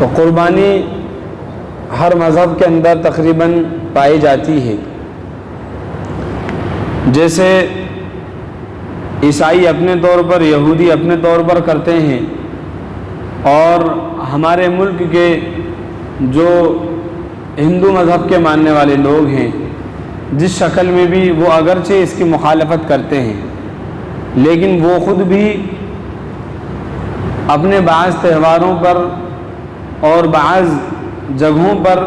تو قربانی ہر مذہب کے اندر تقریباً پائی جاتی ہے. جیسے عیسائی اپنے طور پر، یہودی اپنے طور پر کرتے ہیں، اور ہمارے ملک کے جو ہندو مذہب کے ماننے والے لوگ ہیں جس شکل میں بھی وہ اگرچہ اس کی مخالفت کرتے ہیں، لیکن وہ خود بھی اپنے بعض تہواروں پر اور بعض جگہوں پر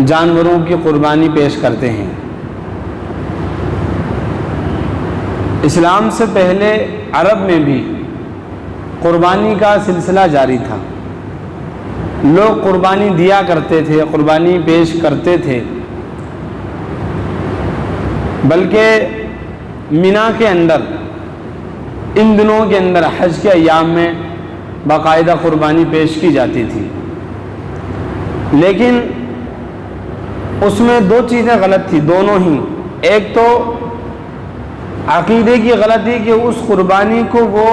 جانوروں کی قربانی پیش کرتے ہیں. اسلام سے پہلے عرب میں بھی قربانی کا سلسلہ جاری تھا. لوگ قربانی دیا کرتے تھے، قربانی پیش کرتے تھے، بلکہ مینا کے اندر ان دنوں کے اندر حج کے ایام میں باقاعدہ قربانی پیش کی جاتی تھی. لیکن اس میں دو چیزیں غلط تھی، دونوں ہی. ایک تو عقیدے کی غلطی کہ اس قربانی کو وہ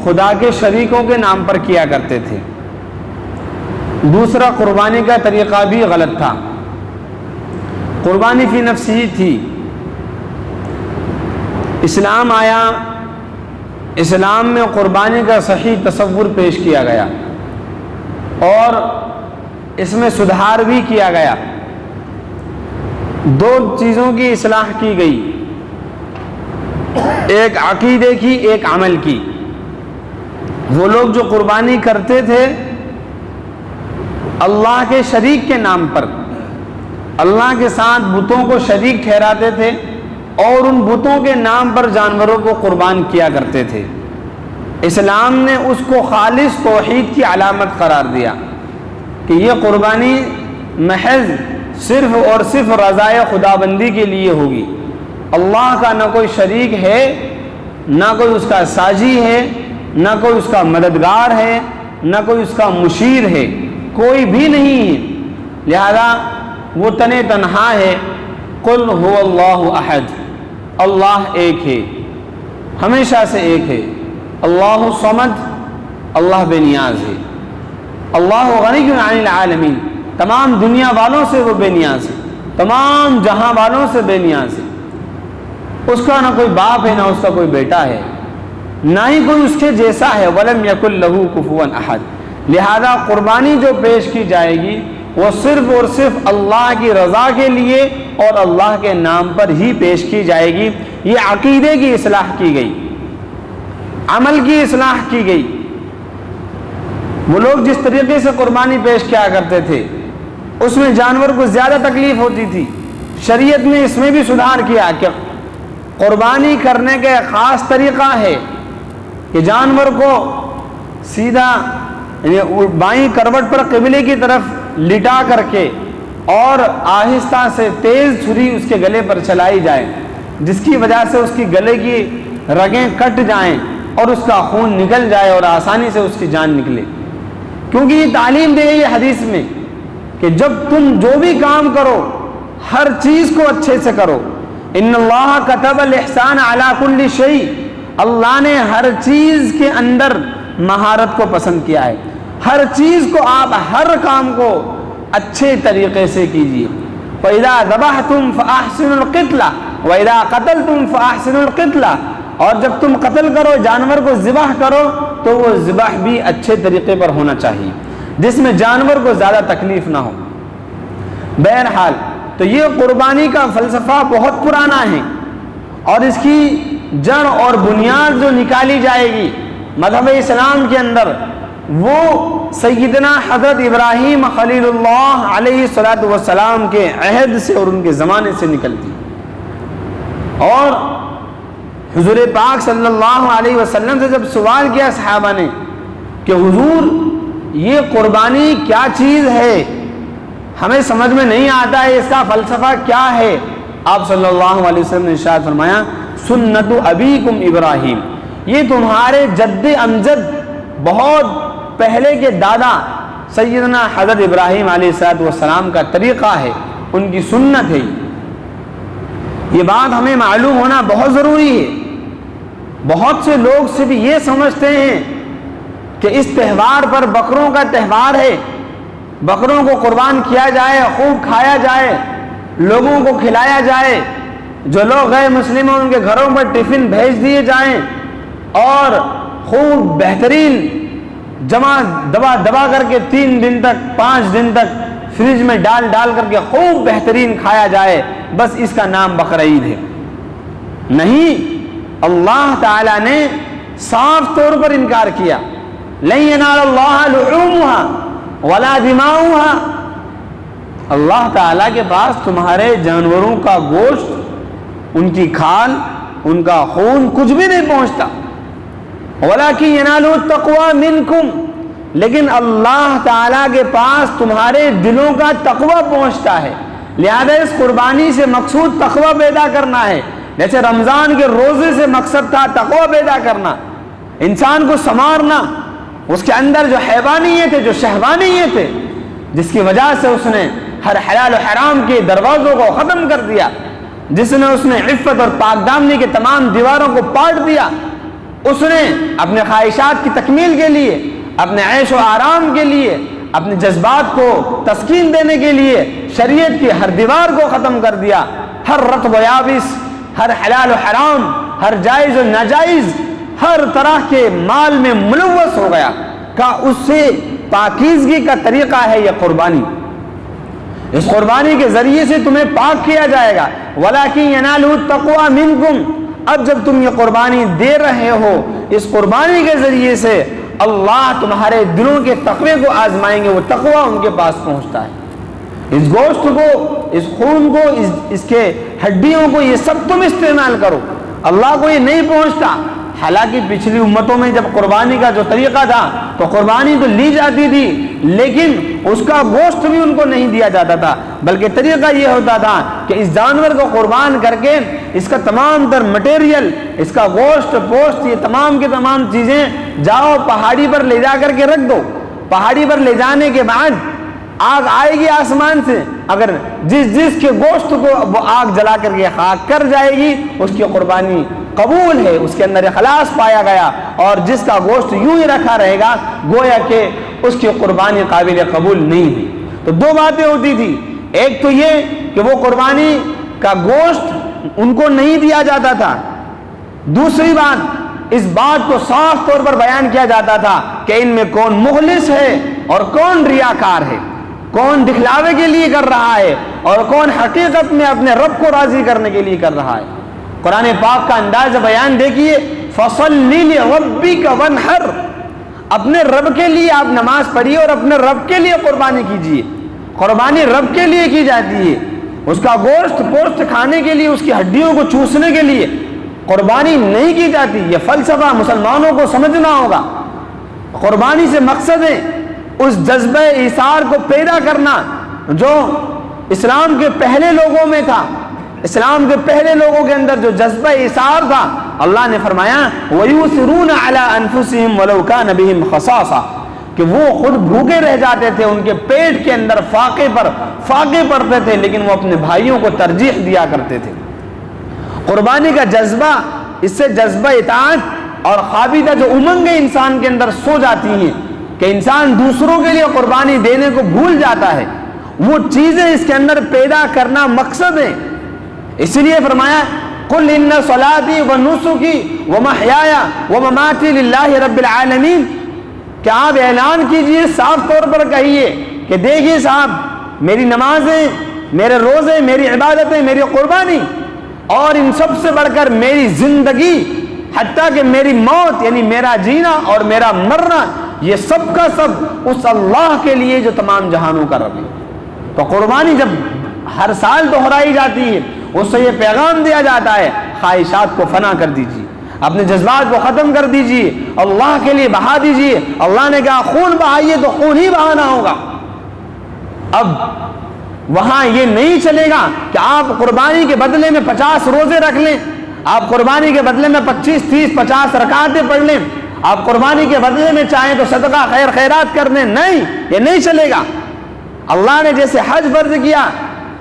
خدا کے شریکوں کے نام پر کیا کرتے تھے. دوسرا قربانی کا طریقہ بھی غلط تھا. قربانی فی نفسی تھی. اسلام آیا، اسلام میں قربانی کا صحیح تصور پیش کیا گیا اور اس میں سدھار بھی کیا گیا. دو چیزوں کی اصلاح کی گئی، ایک عقیدے کی، ایک عمل کی. وہ لوگ جو قربانی کرتے تھے اللہ کے شریک کے نام پر، اللہ کے ساتھ بتوں کو شریک ٹھہراتے تھے اور ان بتوں کے نام پر جانوروں کو قربان کیا کرتے تھے. اسلام نے اس کو خالص توحید کی علامت قرار دیا کہ یہ قربانی محض صرف اور صرف رضائے خدا بندی کے لیے ہوگی. اللہ کا نہ کوئی شریک ہے، نہ کوئی اس کا ساجی ہے، نہ کوئی اس کا مددگار ہے، نہ کوئی اس کا مشیر ہے، کوئی بھی نہیں ہے. لہذا وہ تنہا ہے. قل هو اللہ احد، اللہ ایک ہے، ہمیشہ سے ایک ہے. اللہ صمد، اللہ بے نیاز ہے. اللہ غنی عن العالمین، تمام دنیا والوں سے وہ بے نیاز ہے، تمام جہاں والوں سے بے نیاز ہے. اس کا نہ کوئی باپ ہے، نہ اس کا کوئی بیٹا ہے، نہ ہی کوئی اس کے جیسا ہے. ولم یکن لہ کفوا احد. لہذا قربانی جو پیش کی جائے گی وہ صرف اور صرف اللہ کی رضا کے لیے اور اللہ کے نام پر ہی پیش کی جائے گی. یہ عقیدے کی اصلاح کی گئی، عمل کی اصلاح کی گئی. وہ لوگ جس طریقے سے قربانی پیش کیا کرتے تھے اس میں جانور کو زیادہ تکلیف ہوتی تھی. شریعت نے اس میں بھی سدھار کیا کہ قربانی کرنے کا ایک خاص طریقہ ہے کہ جانور کو سیدھا یعنی بائیں کروٹ پر قبلے کی طرف لٹا کر کے اور آہستہ سے تیز چھری اس کے گلے پر چلائی جائے، جس کی وجہ سے اس کی گلے کی رگیں کٹ جائیں اور اس کا خون نکل جائے اور آسانی سے اس کی جان نکلے. کیونکہ یہ تعلیم دی گئی ہے حدیث میں کہ جب تم جو بھی کام کرو ہر چیز کو اچھے سے کرو. ان اللہ کتب الاحسان علی کل شیء، اللہ نے ہر چیز کے اندر مہارت کو پسند کیا ہے. ہر چیز کو آپ ہر کام کو اچھے طریقے سے کیجیے. وَإِذَا ذَبَحْتُمْ فَأَحْسِنُوا الْقِتْلَةَ وَإِذَا قَتَلْتُمْ فَأَحْسِنُوا الْقِتْلَةَ. اور جب تم قتل کرو، جانور کو ذبح کرو، تو وہ ذبح بھی اچھے طریقے پر ہونا چاہیے جس میں جانور کو زیادہ تکلیف نہ ہو. بہرحال تو یہ قربانی کا فلسفہ بہت پرانا ہے اور اس کی جڑ اور بنیاد جو نکالی جائے گی مذہب اسلام کے اندر وہ سیدنا حضرت ابراہیم خلیل اللہ علیہ الصلوۃ والسلام کے عہد سے اور ان کے زمانے سے نکلتی. اور حضور پاک صلی اللہ علیہ وسلم سے جب سوال کیا صحابہ نے کہ حضور یہ قربانی کیا چیز ہے، ہمیں سمجھ میں نہیں آتا ہے، اس کا فلسفہ کیا ہے، آپ صلی اللہ علیہ وسلم نے ارشاد فرمایا سنت ابیکم ابراہیم، یہ تمہارے جد امجد بہت پہلے کے دادا سیدنا حضرت ابراہیم علیہ السلام کا طریقہ ہے، ان کی سنت ہے. یہ بات ہمیں معلوم ہونا بہت ضروری ہے. بہت سے لوگ صرف یہ سمجھتے ہیں کہ اس تہوار پر بکروں کا تہوار ہے، بکروں کو قربان کیا جائے، خوب کھایا جائے، لوگوں کو کھلایا جائے، جو لوگ غیر مسلم ہیں ان کے گھروں پر ٹفن بھیج دیے جائیں اور خوب بہترین جمع دبا کر کے 3 دن تک 5 دن تک فریج میں ڈال کر کے خوب بہترین کھایا جائے، بس اس کا نام بقرعید ہے۔ نہیں، اللہ تعالیٰ نے صاف طور پر انکار کیا، لن ینال اللہ لحومها ولا دماؤها، اللہ تعالیٰ کے پاس تمہارے جانوروں کا گوشت، ان کی کھال، ان کا خون کچھ بھی نہیں پہنچتا، وَلَكِنْ يَنَالُهُ التَّقْوَى مِنْكُمْ، لیکن اللہ تعالیٰ کے پاس تمہارے دلوں کا تقوی پہنچتا ہے۔ لہذا اس قربانی سے مقصود تقوی پیدا کرنا ہے، جیسے رمضان کے روزے سے مقصد تھا تقوی پیدا کرنا، انسان کو سنوارنا، اس کے اندر جو حیوانیت ہے، جو شہوانیت ہے، جس کی وجہ سے اس نے ہر حلال و حرام کے دروازوں کو ختم کر دیا، جس نے اس نے عفت اور پاک دامنی کے تمام دیواروں کو پاٹ دیا، اس نے اپنے خواہشات کی تکمیل کے لیے، اپنے عیش و آرام کے لیے، اپنے جذبات کو تسکین دینے کے لیے شریعت کی ہر دیوار کو ختم کر دیا، ہر رطب و یابس، ہر حلال و حرام، ہر جائز و ناجائز، ہر طرح کے مال میں ملوث ہو گیا، کہ اس سے پاکیزگی کا طریقہ ہے یہ قربانی، اس قربانی کے ذریعے سے تمہیں پاک کیا جائے گا۔ وَلَكِنْ يَنَالُهُ التَّقْوَى مِنْكُمْ، اب جب تم یہ قربانی دے رہے ہو، اس قربانی کے ذریعے سے اللہ تمہارے دلوں کے تقوی کو آزمائیں گے، وہ تقوی ان کے پاس پہنچتا ہے۔ اس گوشت کو، اس خون کو، اس کے ہڈیوں کو، یہ سب تم استعمال کرو، اللہ کو یہ نہیں پہنچتا۔ حالانکہ پچھلی امتوں میں جب قربانی کا جو طریقہ تھا تو قربانی تو لی جاتی تھی، لیکن اس کا گوشت بھی ان کو نہیں دیا جاتا تھا، بلکہ طریقہ یہ ہوتا تھا کہ اس جانور کو قربان کر کے اس کا تمام تر مٹیریل، اس کا گوشت پوشت، یہ تمام کے تمام چیزیں جاؤ پہاڑی پر لے جا کر کے رکھ دو، پہاڑی پر لے جانے کے بعد آگ آئے گی آسمان سے، اگر جس کے گوشت کو وہ آگ جلا کر کے خاک کر جائے گی، اس کی قربانی قبول ہے، اس کے اندر اخلاص پایا گیا، اور جس کا گوشت یوں ہی رکھا رہے گا گویا کہ اس کی قربانی قابل قبول نہیں ہوئی۔ تو دو باتیں ہوتی تھی، ایک تو یہ کہ وہ قربانی کا گوشت ان کو نہیں دیا جاتا تھا، دوسری بات اس بات کو صاف طور پر بیان کیا جاتا تھا کہ ان میں کون مخلص ہے اور کون ریاکار ہے، کون دکھلاوے کے لیے کر رہا ہے اور کون حقیقت میں اپنے رب کو راضی کرنے کے لیے کر رہا ہے۔ قرآن پاک کا انداز بیان دیکھیے، فَصَلِّ لِرَبِّكَ وَانْحَرْ، اپنے رب کے لیے آپ نماز پڑھیے اور اپنے رب کے لیے قربانی کیجیے۔ قربانی رب کے لیے کی جاتی ہے، اس کا گوشت پوشت کھانے کے لیے، اس کی ہڈیوں کو چوسنے کے لیے قربانی نہیں کی جاتی۔ یہ فلسفہ مسلمانوں کو سمجھنا ہوگا۔ قربانی سے مقصد ہے اس جذبہ ایثار کو پیدا کرنا جو اسلام کے پہلے لوگوں میں تھا، اسلام کے پہلے لوگوں کے اندر جو جذبہ ایثار تھا۔ اللہ نے فرمایا وَيُؤْثِرُونَ عَلَىٰ أَنفُسِهِمْ وَلَوْ كَانَ بِهِمْ خَصَاصَةٌ، کہ وہ خود بھوکے رہ جاتے تھے، ان کے پیٹ کے اندر فاقے پڑتے تھے، لیکن وہ اپنے بھائیوں کو ترجیح دیا کرتے تھے۔ قربانی کا جذبہ، اس سے جذبہ اطاعت اور قابلیت جو امنگیں انسان کے اندر سو جاتی ہیں کہ انسان دوسروں کے لیے قربانی دینے کو بھول جاتا ہے، وہ چیزیں اس کے اندر پیدا کرنا مقصد ہے۔ اس لیے فرمایا قُلْ إِنَّ صَلَاتِي وَنُسُكِي وَمَحْيَايَ وَمَمَاتِي لِلَّهِ رَبِّ الْعَالَمِينَ، کہ آپ اعلان کیجئے، صاف طور پر کہیے کہ دیکھیے صاحب، میری نمازیں، میرے روزے، میری عبادتیں، میری قربانی، اور ان سب سے بڑھ کر میری زندگی، حتیٰ کہ میری موت یعنی میرا جینا اور میرا مرنا، یہ سب کا سب اس اللہ کے لیے جو تمام جہانوں کا رب ہے۔ تو قربانی جب ہر سال دہرائی جاتی ہے، اس سے یہ پیغام دیا جاتا ہے خواہشات کو فنا کر دیجیے، اپنے جذبات کو ختم کر دیجیے، اللہ کے لیے بہا دیجیے۔ اللہ نے کہا خون بہائیے تو خون ہی بہانا ہوگا۔ اب وہاں یہ نہیں چلے گا کہ آپ قربانی کے بدلے میں 50 روزے رکھ لیں، آپ قربانی کے بدلے میں 25 30 50 رکعتیں پڑھ لیں، آپ قربانی کے بدلے میں چاہیں تو صدقہ خیرات کر دیں، نہیں، یہ نہیں چلے گا۔ اللہ نے جیسے حج فرض کیا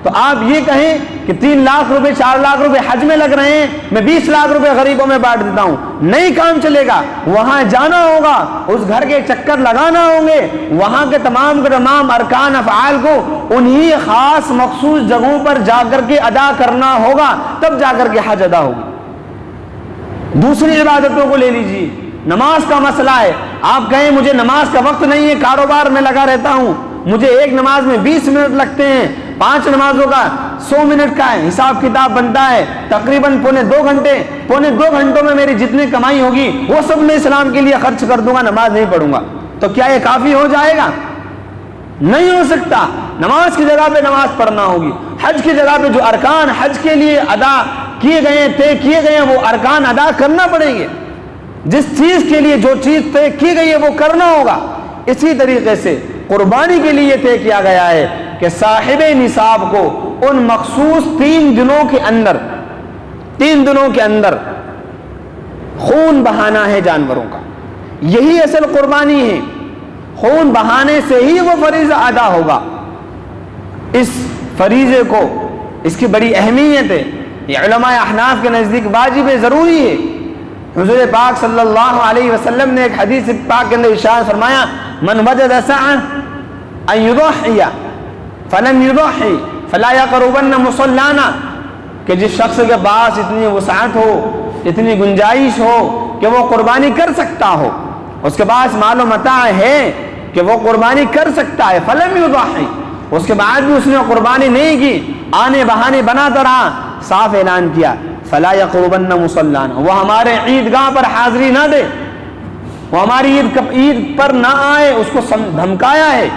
تو آپ یہ کہیں کہ 3 لاکھ روپے 4 لاکھ روپے حج میں لگ رہے ہیں، میں 20 لاکھ روپے غریبوں میں بانٹ دیتا ہوں، نہیں کام چلے گا۔ وہاں جانا ہوگا، اس گھر کے چکر لگانا ہوں گے، وہاں کے تمام ارکان افعال کو انہی خاص مخصوص جگہوں پر جا کر کے ادا کرنا ہوگا، تب جا کر کے حج ادا ہوگی۔ دوسری عبادتوں کو لے لیجیے، نماز کا مسئلہ ہے، آپ کہیں مجھے نماز کا وقت نہیں ہے، کاروبار میں لگا رہتا ہوں، مجھے ایک نماز میں 20 منٹ لگتے ہیں، 5 نمازوں کا 100 منٹ کا ہے، حساب کتاب بنتا ہے، تقریباً پونے 2 گھنٹوں میں میری جتنی کمائی ہوگی وہ سب میں اسلام کے لیے خرچ کر دوں گا، نماز نہیں پڑھوں گا، تو کیا یہ کافی ہو جائے گا؟ نہیں ہو سکتا۔ نماز کی جگہ پہ نماز پڑھنا ہوگی، حج کی جگہ پہ جو ارکان حج کے لیے ادا کیے گئے ہیں، طے کیے گئے ہیں، وہ ارکان ادا کرنا پڑیں گے، جس چیز کے لیے جو چیز طے کی گئی ہے وہ کرنا ہوگا۔ اسی طریقے سے قربانی کے لیے طے کیا گیا ہے کہ صاحب نصاب کو ان مخصوص 3 دنوں کے اندر خون بہانا ہے جانوروں کا، یہی اصل قربانی ہے، خون بہانے سے ہی وہ فریضہ ادا ہوگا۔ اس فریضے کو، اس کی بڑی اہمیت ہے، یہ علماء احناف کے نزدیک واجب ضروری ہے۔ حضور پاک صلی اللہ علیہ وسلم نے ایک حدیث پاک کے اندر ارشاد فرمایا، من وجد سعہ ان یضحی فلم یضحی فلا یقربن مصلانا، کہ جس شخص کے پاس اتنی وسعت ہو، اتنی گنجائش ہو کہ وہ قربانی کر سکتا ہو، اس کے پاس مال و متاع ہے کہ وہ قربانی کر سکتا ہے، فلم یضحی، اس کے بعد بھی اس نے قربانی نہیں کی، آنے بہانے بناتا رہا، صاف اعلان کیا فلا یقربن مصلانا، وہ ہمارے عیدگاہ پر حاضری نہ دے، وہ ہماری عید پر نہ آئے، اس کو دھمکایا ہے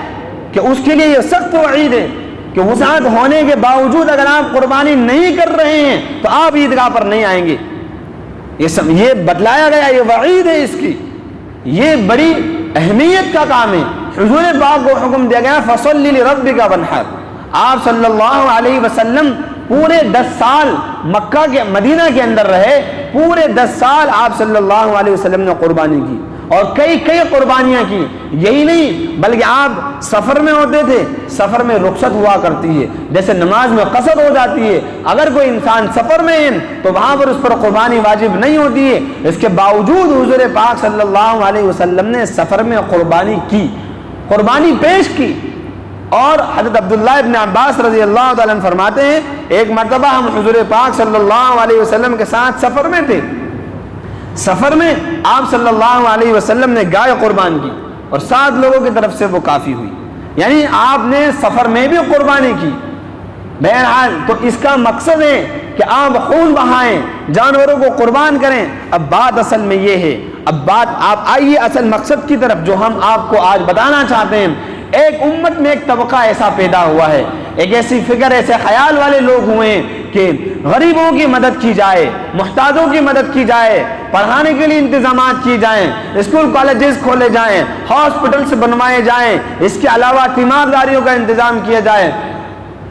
کہ اس کے لیے یہ سخت وعید ہے کہ وسعت ہونے کے باوجود اگر آپ قربانی نہیں کر رہے ہیں تو آپ عیدگاہ پر نہیں آئیں گے، یہ بتلایا گیا، یہ وعید ہے اس کی، یہ بڑی اہمیت کا کام ہے۔ حضور پاک کو حکم دیا گیا فصل لربک وانحر، آپ صلی اللہ علیہ وسلم پورے 10 سال مکہ کے مدینہ کے اندر رہے، پورے 10 سال آپ صلی اللہ علیہ وسلم نے قربانی کی، اور کئی قربانیاں کی، یہی نہیں بلکہ آپ سفر میں ہوتے تھے، سفر میں رخصت ہوا کرتی ہے، جیسے نماز میں قصر ہو جاتی ہے، اگر کوئی انسان سفر میں ہے تو وہاں پر اس پر قربانی واجب نہیں ہوتی ہے، اس کے باوجود حضور پاک صلی اللہ علیہ وسلم نے سفر میں قربانی کی، قربانی پیش کی۔ اور حضرت عبداللہ ابن عباس رضی اللہ تعالیٰ عنہ فرماتے ہیں، ایک مرتبہ ہم حضور پاک صلی اللہ علیہ وسلم کے ساتھ سفر میں تھے، سفر میں آپ صلی اللہ علیہ وسلم نے گائے قربان کی اور 7 لوگوں کی طرف سے وہ کافی ہوئی، یعنی آپ نے سفر میں بھی قربانی کی۔ بہرحال تو اس کا مقصد ہے کہ آپ خون بہائیں، جانوروں کو قربان کریں۔ اب بات اصل میں یہ ہے، اب بات آپ آئیے اصل مقصد کی طرف جو ہم آپ کو آج بتانا چاہتے ہیں۔ ایک امت میں ایک طبقہ ایسا پیدا ہوا ہے، ایک ایسی فکر، ایسے خیال والے لوگ ہوئے ہیں کہ غریبوں کی مدد کی جائے، محتاجوں کی مدد کی جائے، پڑھانے کے لیے انتظامات کی جائیں، اسکول کالجز کھولے جائیں، ہاسپٹلز بنوائے جائیں، اس کے علاوہ تیمارداریوں کا انتظام کیا جائے،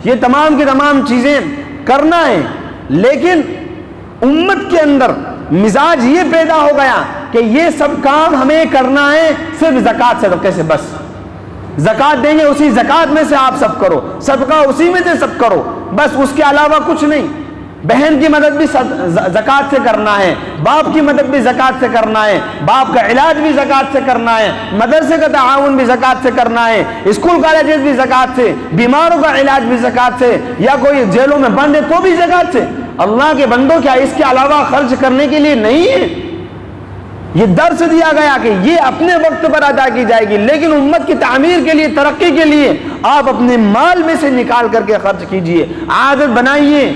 یہ تمام کی تمام چیزیں کرنا ہے۔ لیکن امت کے اندر مزاج یہ پیدا ہو گیا کہ یہ سب کام ہمیں کرنا ہے صرف زکوٰۃ صدقے سے، بس زکوٰۃ دیں گے اسی زکوٰۃ میں سے آپ سب کرو، صدقہ اسی میں سے سب کرو، بس اس کے علاوہ کچھ نہیں۔ بہن کی مدد بھی زکوٰۃ سے کرنا ہے، باپ کی مدد بھی زکوٰۃ سے کرنا ہے، باپ کا علاج بھی زکوٰۃ سے کرنا ہے، مدرسے کا تعاون بھی زکوٰۃ سے کرنا ہے، اسکول کالجز بھی زکوٰۃ سے، بیماروں کا علاج بھی زکوٰۃ سے، یا کوئی جیلوں میں بند ہے تو بھی زکوٰۃ سے۔ اللہ کے بندوں، کیا اس کے علاوہ خرچ کرنے کے لیے نہیں ہے؟ یہ درس دیا گیا کہ یہ اپنے وقت پر ادا کی جائے گی، لیکن امت کی تعمیر کے لیے، ترقی کے لیے آپ اپنے مال میں سے نکال کر کے خرچ کیجئے۔ عادت بنائیے،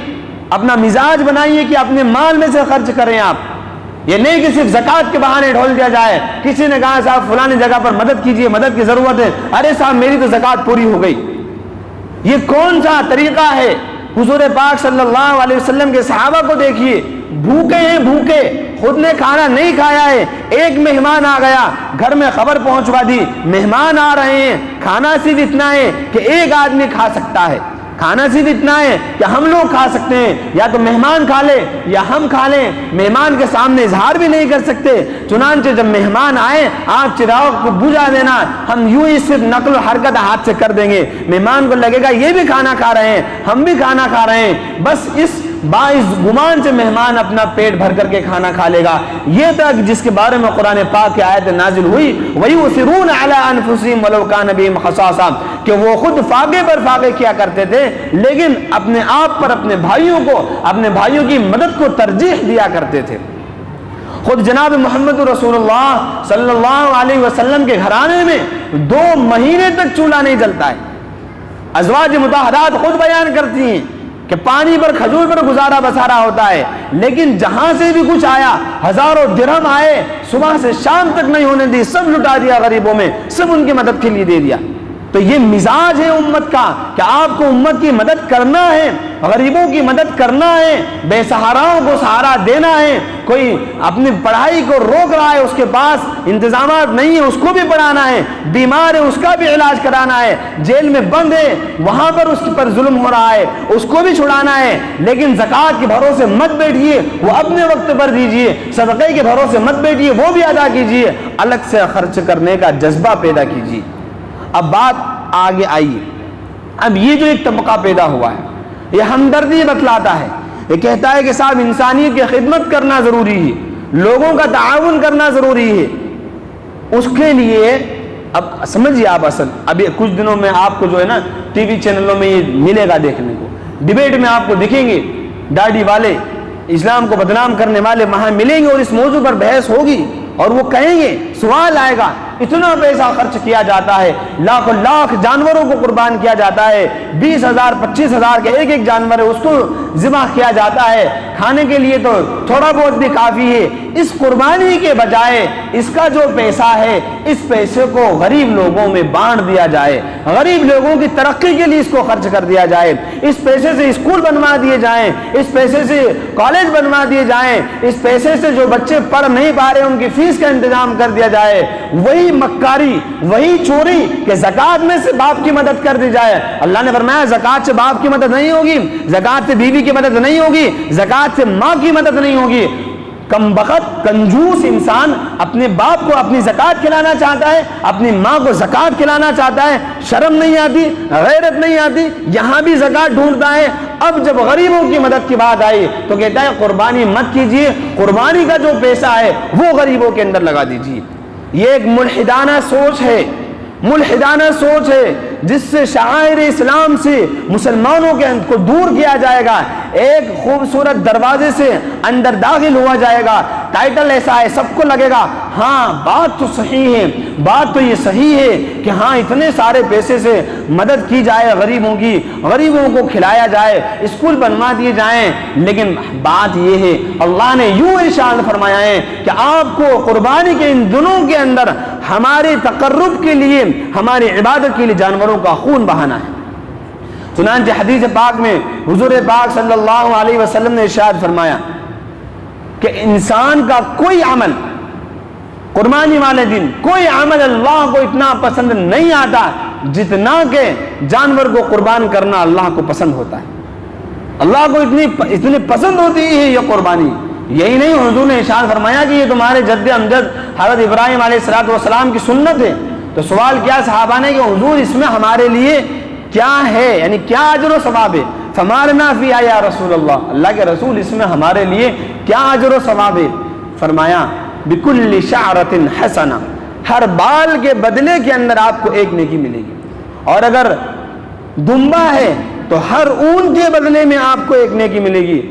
اپنا مزاج بنائیے کہ اپنے مال میں سے خرچ کریں آپ، یہ نہیں کہ صرف زکوٰۃ کے بہانے ڈھول دیا جائے۔ کسی نے کہا صاحب فلانی جگہ پر مدد کیجئے، مدد کی ضرورت ہے، ارے صاحب میری تو زکوٰۃ پوری ہو گئی۔ یہ کون سا طریقہ ہے؟ حضور پاک صلی اللہ علیہ وسلم کے صحابہ کو دیکھیے، بھوکے ہیں، بھوکے، خود نے کھانا نہیں کھایا ہے، ایک مہمان آ گیا، گھر میں خبر پہنچوا دی مہمان آ رہے ہیں، کھانا صرف اتنا ہے کہ ایک آدمی کھا سکتا ہے، کھانا صرف اتنا ہے کہ ہم لوگ کھا سکتے ہیں، یا تو مہمان کھا لے یا ہم کھا لیں، مہمان کے سامنے اظہار بھی نہیں کر سکتے۔ چنانچہ جب مہمان آئے آپ چراغ کو بجھا دینا، ہم یوں ہی صرف نقل و حرکت ہاتھ سے کر دیں گے، مہمان کو لگے گا یہ بھی کھانا کھا رہے ہیں، ہم بھی کھانا کھا رہے ہیں، بس اس باعث گمان سے مہمان اپنا پیٹ بھر کر کے کھانا کھا لے گا۔ یہ تک جس کے بارے میں قرآن پاک کی آیت نازل ہوئی، وَيُؤْثِرُونَ عَلَىٰ أَنفُسِهِمْ وَلَوْ كَانَ بِهِمْ خَصَاصَةٌ، کہ وہ خود فاقے پر فاقے کیا کرتے تھے لیکن اپنے آپ پر اپنے بھائیوں کی مدد کو ترجیح دیا کرتے تھے۔ خود جناب محمد رسول اللہ صلی اللہ علیہ وسلم کے گھرانے میں 2 مہینے تک چولہا نہیں جلتا ہے۔ ازواج مطہرات خود بیان کرتی ہیں کہ پانی پر کھجور پر گزارا بسارا ہوتا ہے، لیکن جہاں سے بھی کچھ آیا، ہزاروں درہم آئے، صبح سے شام تک نہیں ہونے دی، سب لٹا دیا غریبوں میں، سب ان کی مدد کے لیے دے دیا۔ تو یہ مزاج ہے امت کا کہ آپ کو امت کی مدد کرنا ہے، غریبوں کی مدد کرنا ہے، بے سہاراؤں کو سہارا دینا ہے۔ کوئی اپنی پڑھائی کو روک رہا ہے، اس کے پاس انتظامات نہیں ہے، اس کو بھی پڑھانا ہے، بیمار ہے اس کا بھی علاج کرانا ہے، جیل میں بند ہے وہاں پر اس پر ظلم ہو رہا ہے اس کو بھی چھڑانا ہے۔ لیکن زکوٰۃ کے بھروسے مت بیٹھیے، وہ اپنے وقت پر دیجیے، صدقے کے بھروسے مت بیٹھیے، وہ بھی ادا کیجیے، الگ سے خرچ کرنے کا جذبہ پیدا کیجیے۔ اب بات آگے آئیے، اب یہ جو ایک طبقہ پیدا ہوا ہے یہ ہمدردی بتلاتا ہے، یہ کہتا ہے کہ صاحب انسانیت کی خدمت کرنا ضروری ہے، لوگوں کا تعاون کرنا ضروری ہے۔ اس کے لیے اب سمجھیے آپ، اصل ابھی کچھ دنوں میں آپ کو جو ہے نا ٹی وی چینلوں میں یہ ملے گا دیکھنے کو، ڈیبیٹ میں آپ کو دکھیں گے داڑھی والے، اسلام کو بدنام کرنے والے وہاں ملیں گے اور اس موضوع پر بحث ہوگی اور وہ کہیں گے، سوال آئے گا اتنا پیسہ خرچ کیا جاتا ہے، لاکھ جانوروں کو قربان کیا جاتا ہے، 20,000 25,000 کے ایک جانور ہے اس کو ذبح کیا جاتا ہے، کھانے کے لیے تو تھوڑا بہت بھی کافی ہے، اس قربانی کے بجائے اس کا جو پیسہ ہے اس پیسے کو غریب لوگوں میں بانٹ دیا جائے، غریب لوگوں کی ترقی کے لیے اس کو خرچ کر دیا جائے، اس پیسے سے اسکول بنوا دیے جائیں، اس پیسے سے کالج بنوا دیے جائیں، اس پیسے سے جو بچے پڑھ نہیں پا رہے ان کی فیس کا انتظام کر دیا جائے۔ وہی مکاری، وہی چوری کہ زکوٰۃ میں سے باپ کی مدد کر دی جائے۔ اللہ نے فرمایا زکوٰۃ سے باپ کی مدد نہیں ہوگی، زکوٰۃ سے بیوی کی مدد نہیں ہوگی، زکوٰۃ سے ماں کی مدد نہیں ہوگی۔ کم بخت کنجوس انسان اپنے باپ کو اپنی زکوٰۃ کھلانا چاہتا ہے، اپنی ماں کو زکوٰۃ کھلانا چاہتا ہے، شرم نہیں آتی، غیرت نہیں آتی، یہاں بھی زکوٰۃ ڈھونڈتا ہے۔ اب جب غریبوں کی مدد کی بات آئی تو کہتا ہے قربانی مت کیجیے، قربانی کا جو پیسہ ہے وہ غریبوں کے اندر لگا دیجیے۔ یہ ایک ملحدانہ سوچ ہے، ملحدانہ سوچ ہے جس سے شعائر اسلام سے مسلمانوں کے کو دور کیا جائے گا۔ ایک خوبصورت دروازے سے اندر داخل ہوا جائے گا، ٹائٹل ایسا ہے سب کو لگے گا ہاں بات تو صحیح ہے، بات تو یہ صحیح ہے کہ ہاں اتنے سارے پیسے سے مدد کی جائے غریبوں کی، غریبوں کو کھلایا جائے، اسکول بنوا دیے جائیں۔ لیکن بات یہ ہے اللہ نے یوں ارشاد فرمایا ہے کہ آپ کو قربانی کے ان دنوں کے اندر ہمارے تقرب کے لیے، ہماری عبادت کے لیے جانوروں کا خون بہانا ہے۔ چنانچہ حدیث پاک میں حضور پاک صلی اللہ علیہ وسلم نے ارشاد فرمایا کہ انسان کا کوئی عمل قربانی والے دن، کوئی عمل اللہ کو اتنا پسند نہیں آتا جتنا کہ جانور کو قربان کرنا اللہ کو پسند ہوتا ہے۔ اللہ کو اتنی پسند ہوتی ہے یہ قربانی۔ یہی نہیں حضور نے ارشاد فرمایا کہ یہ تمہارے جد امجد حضرت ابراہیم علیہ السلام کی سنت ہے۔ تو سوال کیا صحابہ نے کہ حضور اس میں ہمارے لیے کیا ہے، یعنی کیا اجر و ثواب ہے؟ فمارنا فیہا یا رسول اللہ، اللہ کے رسول اس میں ہمارے لیے کیا اجر و ثواب ہے؟ فرمایا بکل شعرۃ حسنہ، ہر بال کے بدلے کے اندر آپ کو ایک نیکی ملے گی، اور اگر دمبا ہے تو ہر اون کے بدلے میں آپ کو ایک نیکی ملے گی۔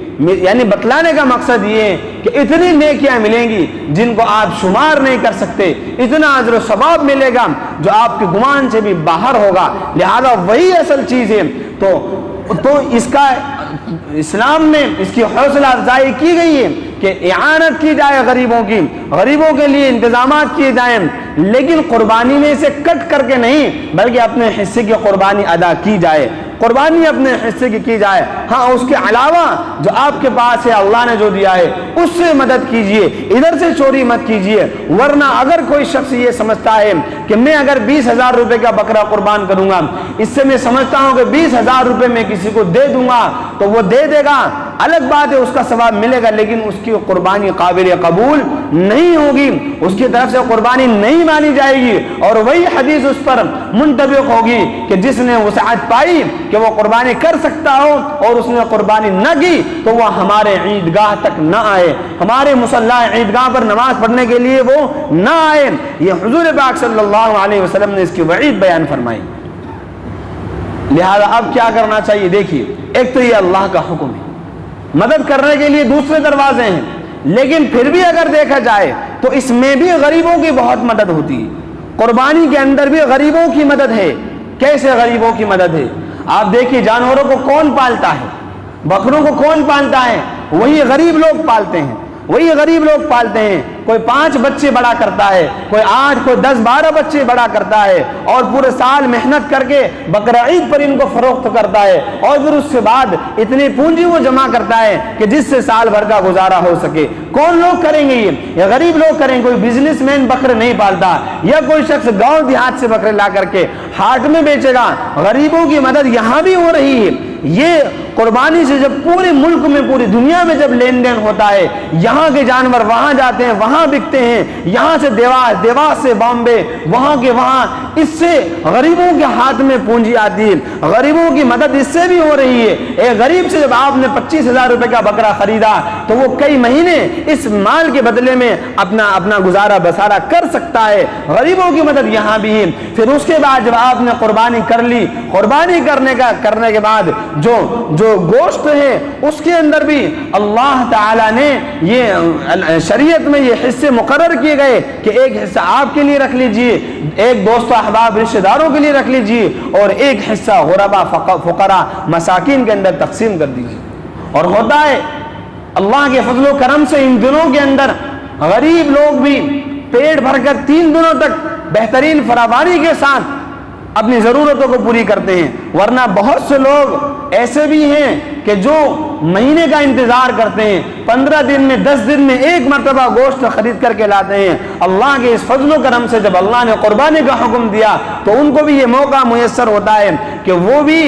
یعنی بتلانے کا مقصد یہ ہے کہ اتنی نیکیاں ملیں گی جن کو آپ شمار نہیں کر سکتے، اتنا اجر و ثواب ملے گا جو آپ کے گمان سے بھی باہر ہوگا۔ لہذا وہی اصل چیز ہے۔ تو اس کا اسلام میں اس کی حوصلہ افزائی کی گئی ہے کہ اعانت کی جائے غریبوں کی، غریبوں کے لیے انتظامات کیے جائیں، لیکن قربانی میں سے کٹ کر کے نہیں بلکہ اپنے حصے کی قربانی ادا کی جائے۔ قربانی اپنے حصے کی جائے. ہاں اس کے علاوہ جو آپ کے پاس ہے اللہ نے جو دیا ہے اس سے مدد کیجئے, ادھر سے چوری مت کیجئے. ورنہ اگر کوئی شخص یہ سمجھتا ہے کہ میں اگر 20,000 روپے کا بکرا قربان کروں گا, اس سے میں سمجھتا ہوں کہ 20,000 روپے میں کسی کو دے دوں گا تو وہ دے دے گا, الگ بات ہے اس کا ثواب ملے گا, لیکن اس کی قربانی قابل قبول نہیں ہوگی, اس کی طرف سے قربانی نہیں مانی جائے گی. اور وہی حدیث اس پر منطبق ہوگی کہ جس نے وسعت پائی کہ وہ قربانی کر سکتا ہو اور اس نے قربانی نہ کی تو وہ ہمارے عیدگاہ تک نہ آئے, ہمارے مصلی عیدگاہ پر نماز پڑھنے کے لیے وہ نہ آئے. یہ حضور پاک صلی اللہ علیہ وسلم نے اس کی وعید بیان فرمائی. لہذا اب کیا کرنا چاہیے؟ دیکھیے, ایک تو یہ اللہ کا حکم ہے, مدد کرنے کے لیے دوسرے دروازے ہیں, لیکن پھر بھی اگر دیکھا جائے تو اس میں بھی غریبوں کی بہت مدد ہوتی ہے. قربانی کے اندر بھی غریبوں کی مدد ہے. کیسے غریبوں کی مدد ہے؟ آپ دیکھیے, جانوروں کو کون پالتا ہے؟ بکروں کو کون پالتا ہے؟ وہی غریب لوگ پالتے ہیں, وہی غریب لوگ پالتے ہیں. کوئی 5 بچے بڑا کرتا ہے, کوئی 8, کوئی 10, 12 بچے بڑا کرتا ہے, اور پورے سال محنت کر کے بقرعید پر ان کو فروخت کرتا ہے, اور پھر اس کے بعد اتنی پونجی وہ جمع کرتا ہے کہ جس سے سال بھر کا گزارا ہو سکے. کون لوگ کریں گے یہ غریب لوگ کریں گے. کوئی بزنس مین بکرے نہیں پالتا, یا کوئی شخص گاؤں دیہات سے بکرے لا کر کے ہاٹ میں بیچے گا. غریبوں کی مدد یہاں بھی ہو رہی ہے. یہ قربانی سے جب پورے ملک میں, پوری دنیا میں جب لین دین ہوتا ہے, یہاں کے جانور وہاں جاتے ہیں, وہاں بکتے ہیں, یہاں سے دیواس سے بامبے, وہاں کے وہاں, اس سے غریبوں کے ہاتھ میں پونجی آتی ہے. غریبوں کی مدد اس سے بھی ہو رہی ہے. ایک غریب سے جب آپ نے 25,000 روپے کا بکرا خریدا تو وہ کئی مہینے اس مال کے بدلے میں اپنا گزارا بسارا کر سکتا ہے. غریبوں کی مدد یہاں بھی ہے. پھر اس کے بعد جب آپ نے قربانی کر لی, قربانی کرنے کے بعد جو گوشت ہے اس کے اندر بھی اللہ تعالیٰ نے یہ شریعت میں یہ حصے مقرر کیے گئے کہ ایک حصہ آپ کے لیے رکھ لیجئے, ایک دوست و احباب رشتہ داروں کے لیے رکھ لیجئے, اور ایک حصہ غربا فقراء مساکین کے اندر تقسیم کر دیجئے. اور ہوتا ہے اللہ کے فضل و کرم سے ان دنوں کے اندر غریب لوگ بھی پیٹ بھر کر 3 دنوں تک بہترین فراوانی کے ساتھ اپنی ضرورتوں کو پوری کرتے ہیں. ورنہ بہت سے لوگ ایسے بھی ہیں کہ جو مہینے کا انتظار کرتے ہیں, 15 دن میں 10 دن میں ایک مرتبہ گوشت خرید کر کے لاتے ہیں. اللہ کے اس فضل و کرم سے جب اللہ نے قربانی کا حکم دیا تو ان کو بھی یہ موقع میسر ہوتا ہے کہ وہ بھی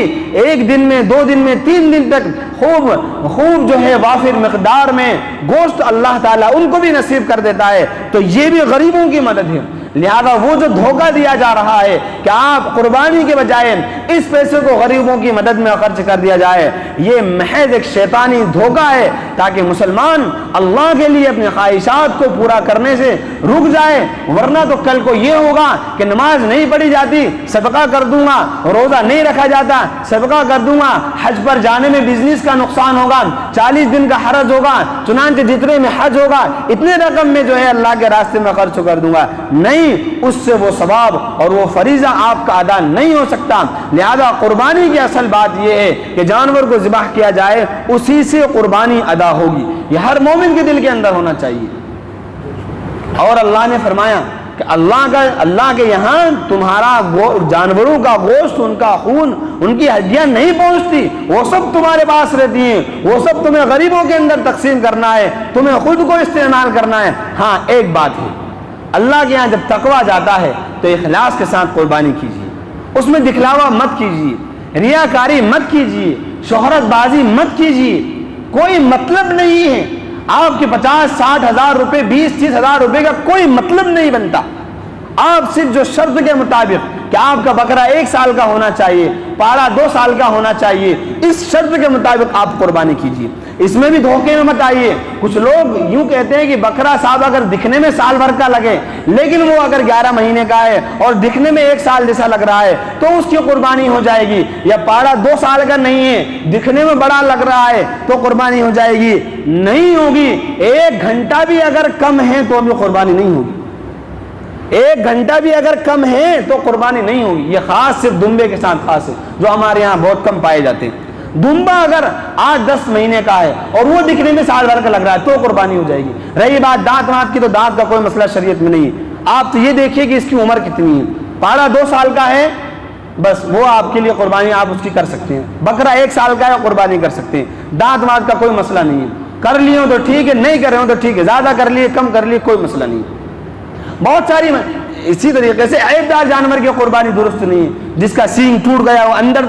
1 دن میں, 2 دن میں, 3 دن تک خوب جو ہے وافر مقدار میں گوشت اللہ تعالیٰ ان کو بھی نصیب کر دیتا ہے. تو یہ بھی غریبوں کی مدد ہے. لہذا وہ جو دھوکہ دیا جا رہا ہے کہ آپ قربانی کے بجائے اس پیسے کو غریبوں کی مدد میں خرچ کر دیا جائے, یہ محض ایک شیطانی دھوکہ ہے تاکہ مسلمان اللہ کے لیے اپنی خواہشات کو پورا کرنے سے رک جائے. ورنہ تو کل کو یہ ہوگا کہ نماز نہیں پڑھی جاتی, صدقہ کر دوں گا, روزہ نہیں رکھا جاتا, صدقہ کر دوں گا, حج پر جانے میں بزنس کا نقصان ہوگا, 40 دن کا حرج ہوگا, چنانچہ جتنے میں حج ہوگا اتنے رقم میں جو ہے اللہ کے راستے میں خرچ کر دوں گا. نہیں, اس سے وہ ثواب اور وہ فریضہ آپ کا ادا نہیں ہو سکتا. لہذا قربانی کی اصل بات یہ ہے کہ جانور کو ذبح کیا جائے, اسی سے قربانی ادا ہوگی. یہ ہر مومن کے دل کے اندر ہونا چاہیے. اور اللہ نے فرمایا کہ اللہ کے یہاں تمہارا جانوروں کا گوشت, ان کا خون, ان کی ہڈیاں نہیں پہنچتی, وہ سب تمہارے پاس رہتی ہیں, وہ سب تمہیں غریبوں کے اندر تقسیم کرنا ہے, تمہیں خود کو استعمال کرنا ہے. ہاں ایک بات ہے, اللہ کے یہاں جب تقویٰ جاتا ہے تو اخلاص کے ساتھ قربانی کیجیے, اس میں دکھلاوا مت کیجیے, ریاکاری مت کیجیے, شہرت بازی مت کیجیے. کوئی مطلب نہیں ہے. آپ کے 50-60 ہزار روپے, 20-30 ہزار روپے کا کوئی مطلب نہیں بنتا. آپ صرف جو شرط کے مطابق کہ آپ کا بکرا 1 سال کا ہونا چاہیے, پارا 2 سال کا ہونا چاہیے, اس شرط کے مطابق آپ قربانی کیجیے. اس میں بھی دھوکے میں مت آئیے. کچھ لوگ یوں کہتے ہیں کہ بکرا صاحب اگر دکھنے میں سال بھر کا لگے لیکن وہ اگر 11 مہینے کا ہے اور دکھنے میں 1 سال جیسا لگ رہا ہے تو اس کی قربانی ہو جائے گی. یا پارا 2 سال کا نہیں ہے, دکھنے میں بڑا لگ رہا ہے تو قربانی ہو جائے گی. نہیں ہوگی. 1 گھنٹہ بھی اگر کم ہے تو بھی قربانی نہیں ہوگی. 1 گھنٹہ بھی اگر کم ہے تو قربانی نہیں ہوگی. یہ خاص صرف دمبے کے ساتھ خاص ہے جو ہمارے یہاں بہت کم پائے جاتے ہیں. دمبا اگر 8-10 مہینے کا ہے اور وہ دکھنے میں سال بھر کا لگ رہا ہے تو قربانی ہو جائے گی. رہی بات دانت وانت کی, تو دانت کا کوئی مسئلہ شریعت میں نہیں ہے. آپ تو یہ دیکھیے کہ اس کی عمر کتنی ہے. پارا 2 سال کا ہے بس وہ آپ کے لیے قربانی آپ اس کی کر سکتے ہیں. بکرا 1 سال کا ہے قربانی کر سکتے ہیں. دانت وانت کا کوئی مسئلہ نہیں ہے. کر لیے ہو تو ٹھیک ہے, نہیں کر رہے ہو تو ٹھیک ہے, زیادہ کر لیے کم کر لیے کوئی مسئلہ نہیں. بہت ساری اسی طریقے سے عیب دار جانور کی قربانی درست نہیں ہے. جس کا سینگ ٹوٹ گیا وہ اندر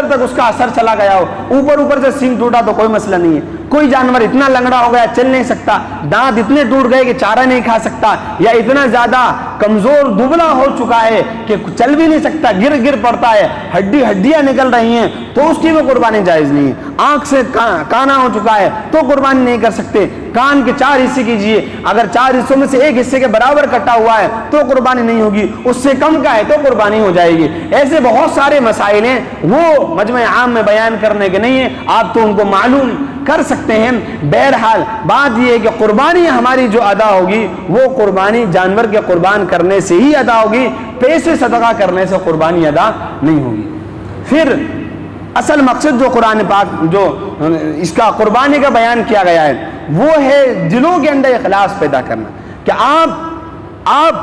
تک اس کا اثر چلا گیا ہو, اوپر سے سینگ ٹوٹا تو کوئی مسئلہ نہیں ہے. کوئی جانور اتنا لنگڑا ہو گیا چل نہیں سکتا, دانت اتنے ٹوٹ گئے کہ چارہ نہیں کھا سکتا, یا اتنا زیادہ کمزور دبلا ہو چکا ہے کہ چل بھی نہیں سکتا, گر پڑتا ہے, ہڈیاں نکل رہی ہیں, تو اس کی بھی قربانی جائز نہیں ہے. آنکھ سے کانا ہو چکا ہے تو قربانی نہیں کر سکتے. کان کے 4 حصے کیجئے, اگر 4 حصوں میں سے 1 حصے کے برابر کٹا ہوا ہے تو قربانی نہیں ہوگی, اس سے کم کا ہے تو قربانی ہو جائے گی. ایسے بہت سارے مسائل ہیں, وہ مجمع عام میں بیان کرنے کے نہیں ہیں, آپ تو ان کو معلوم کر سکتے ہیں. بہرحال بات یہ ہے کہ قربانی ہماری جو ادا ہوگی وہ قربانی جانور کے قربان کرنے سے ہی ادا ہوگی, پیسے صدقہ کرنے سے قربانی ادا نہیں ہوگی. پھر اصل مقصد جو قرآن پاک جو اس کا قربانی کا بیان کیا گیا ہے وہ ہے دلوں کے اندر اخلاص پیدا کرنا, کہ آپ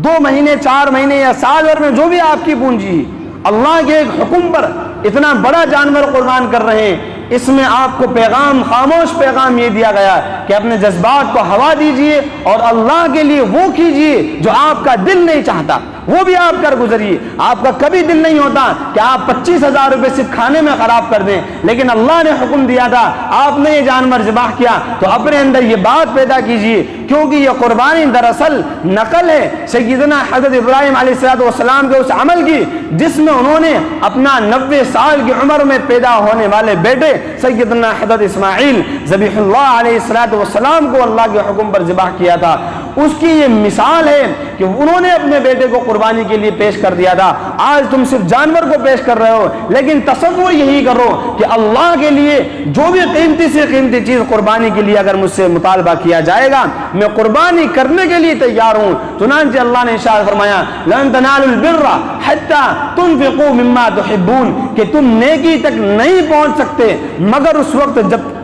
2 مہینے 4 مہینے یا سال بھر میں جو بھی آپ کی پونجی اللہ کے ایک حکم پر اتنا بڑا جانور قربان کر رہے ہیں, اس میں آپ کو خاموش پیغام یہ دیا گیا کہ اپنے جذبات کو ہوا دیجئے اور اللہ کے لیے وہ کیجئے جو آپ کا دل نہیں چاہتا, وہ بھی آپ کر گزریے. آپ کا کبھی دل نہیں ہوتا کہ آپ 25,000 روپے صرف کھانے میں خراب کر دیں, لیکن اللہ نے حکم دیا تھا, آپ نے یہ جانور ذبح کیا تو اپنے اندر یہ بات پیدا کیجئے, کیونکہ یہ قربانی دراصل نقل ہے سیدنا حضرت ابراہیم علیہ السلام کے اس عمل کی جس میں انہوں نے اپنا 90 سال کی عمر میں پیدا ہونے والے بیٹے سیدنا حضرت اسماعیل ذبیح اللہ علیہ السلام کو اللہ کے حکم پر ذبح کیا تھا. اس کی یہ مثال ہے کہ انہوں نے اپنے بیٹے کو قربانی کے لیے پیش کر دیا تھا. آج تم صرف جانور کو پیش کر رہے ہو, لیکن تصور یہی کرو کہ اللہ کے لیے جو بھی قیمتی سے قیمتی چیز قربانی کے لیے اگر مجھ سے مطالبہ کیا جائے گا میں قربانی کرنے کے لیے تیار ہوں. چنانچہ اللہ نے ارشاد فرمایا لن تنالوا البر حتى تنفقوا مما تحبون, کہ تم نیکی تک نہیں پہنچ سکتے مگر اس وقت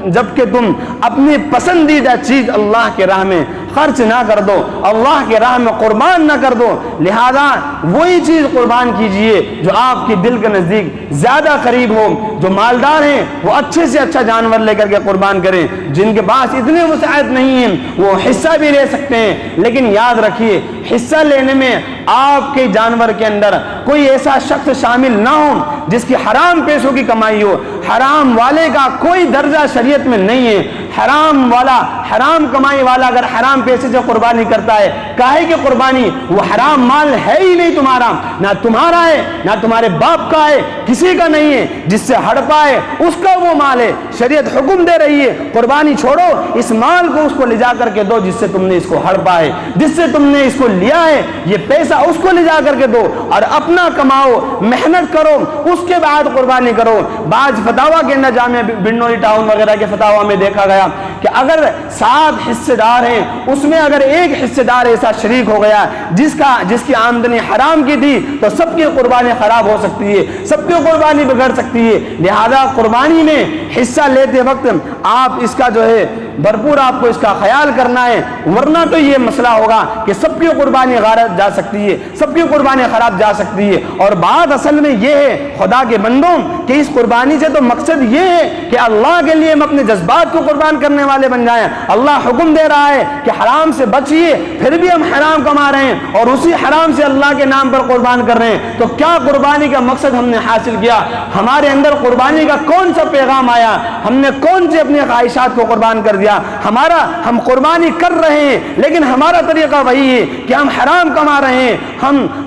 جب کہ تم اپنی پسندیدہ چیز اللہ کے راہ میں خرچ نہ کر دو, اللہ کے راہ میں قربان نہ کر دو. لہذا وہی چیز قربان کیجئے جو آپ کے دل کے نزدیک زیادہ قریب ہو. جو مالدار ہیں وہ اچھے سے اچھا جانور لے کر کے قربان کریں, جن کے پاس اتنے وسعت نہیں ہیں وہ حصہ بھی لے سکتے ہیں, لیکن یاد رکھیے حصہ لینے میں آپ کے جانور کے اندر کوئی ایسا شخص شامل نہ ہو جس کی حرام پیسوں کی کمائی ہو. حرام والے کا کوئی درجہ شریعت میں نہیں ہے. حرام کمائی والا اگر حرام پیسے سے قربانی کرتا ہے, کاہے کہ قربانی وہ حرام مال ہے ہی نہیں تمہارا, نہ تمہارا ہے نہ تمہارے باپ کا ہے, کسی کا نہیں ہے. جس سے ہڑپا ہے اس کا وہ مال ہے. شریعت حکم دے رہی ہے قربانی چھوڑو, اس مال کو اس کو لے جا کر کے دو جس سے تم نے اس کو ہڑپا ہے, جس سے تم نے اس کو لیا ہے, یہ پیسہ اس کو لے جا کر کے دو اور اپنا کماؤ, محنت کرو, اس کے بعد قربانی کرو. بعض فتاوا کے اندر جامعہ بنوری ٹاؤن وغیرہ کے فتاوا میں دیکھا گیا کہ اگر 7 حصے دار ہیں اس میں اگر ایک حصے دار ایسا شریک ہو گیا جس کی آمدنی حرام کی تھی تو سب کی قربانی خراب ہو سکتی ہے, سب کی قربانی بگڑ سکتی ہے. لہذا قربانی میں حصہ لیتے وقت آپ اس کا جو ہے بھرپور آپ کو اس کا خیال کرنا ہے, ورنہ تو یہ مسئلہ ہوگا کہ سب کی قربانی غارت جا سکتی ہے, سب کی قربانی خراب جا سکتی ہے. اور بات اصل میں یہ ہے خدا کے بندوں کہ اس قربانی سے تو مقصد یہ ہے کہ اللہ کے لیے ہم اپنے جذبات کو قربان کرنے والے بن جائیں. اللہ حکم دے رہا ہے کہ حرام سے بچیے, پھر بھی ہم حرام کما رہے ہیں اور اسی حرام سے اللہ کے نام پر قربان کر رہے ہیں, تو کیا قربانی کا مقصد ہم نے حاصل کیا؟ ہمارے اندر قربانی کا کون سا پیغام آیا؟ ہم نے کون سی اپنی خواہشات کو قربان کر دیا؟ ہم قربانی کر رہے ہیں لیکن ہمارا طریقہ وہی ہے کہ ہم حرام کما رہے ہیں.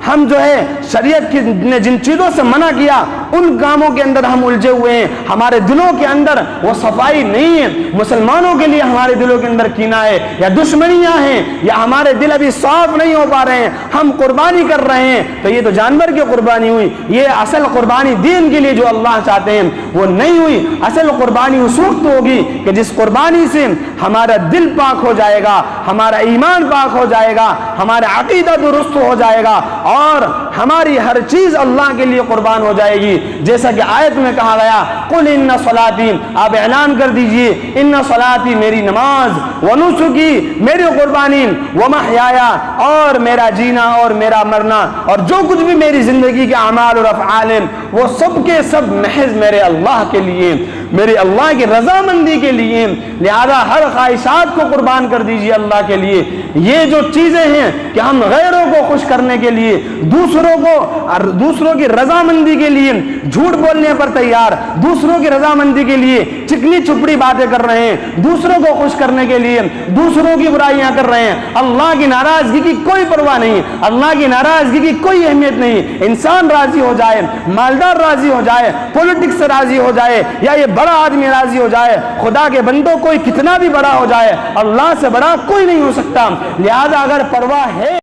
ہم جو ہے شریعت نے جن چیزوں سے منع کیا ان کاموں کے اندر ہم الجھے ہوئے ہیں. ہمارے دلوں کے اندر وہ صفائی نہیں ہے. مسلمانوں کے لیے ہمارے دلوں کے اندر کینہ ہے یا دشمنیاں ہیں یا ہمارے دل ابھی صاف نہیں ہو پا رہے ہیں, ہم قربانی کر رہے ہیں تو یہ تو جانور کی قربانی ہوئی. یہ اصل قربانی دین کے لیے جو اللہ چاہتے ہیں وہ نہیں ہوئی. اصل قربانی اس وقت ہوگی کہ جس قربانی سے ہمارا دل پاک ہو جائے گا, ہمارا ایمان پاک ہو جائے گا, ہمارا عقیدہ درست ہو جائے گا اور ہماری ہر چیز اللہ کے لیے قربان ہو جائے گی. جیسا کہ آیت میں کہا گیا قل ان صلاتی, آپ اعلان کر دیجئے ان صلاتی صلاتی میری نماز، ونسکی میری قربانی، ومحیایا اور میرا جینا اور میرا مرنا، اور جو کچھ بھی میری زندگی کے اعمال اور افعال ہیں وہ سب کے سب محض میرے اللہ کے لیے، میرے اللہ کی رضامندی کے لیے، لہذا ہر خواہشات کو قربان کر دیجئے اللہ کے لیے۔ یہ جو چیزیں ہیں کہ ہم غیروں کو خوش کرنے کے لیے، دوسروں کی رضامندی کے لیے جھوٹ بولنے پر تیار، دوسروں کی رضامندی کے لیے چکنی چھپڑی باتیں کر رہے ہیں، دوسروں کو خوش کرنے کے لیے دوسروں کی برائیاں کر رہے ہیں، اللہ کی ناراضگی کی کوئی پرواہ نہیں، اللہ کی ناراضگی کی کوئی اہمیت نہیں۔ انسان راضی ہو جائے، مالدار راضی ہو جائے، پولیٹکس سے راضی ہو جائے، یا یہ بڑا آدمی راضی ہو جائے، خدا کے بندوں کوئی کتنا بھی بڑا ہو جائے، اللہ سے بڑا کوئی نہیں ہو سکتا۔ لہذا اگر پرواہ ہے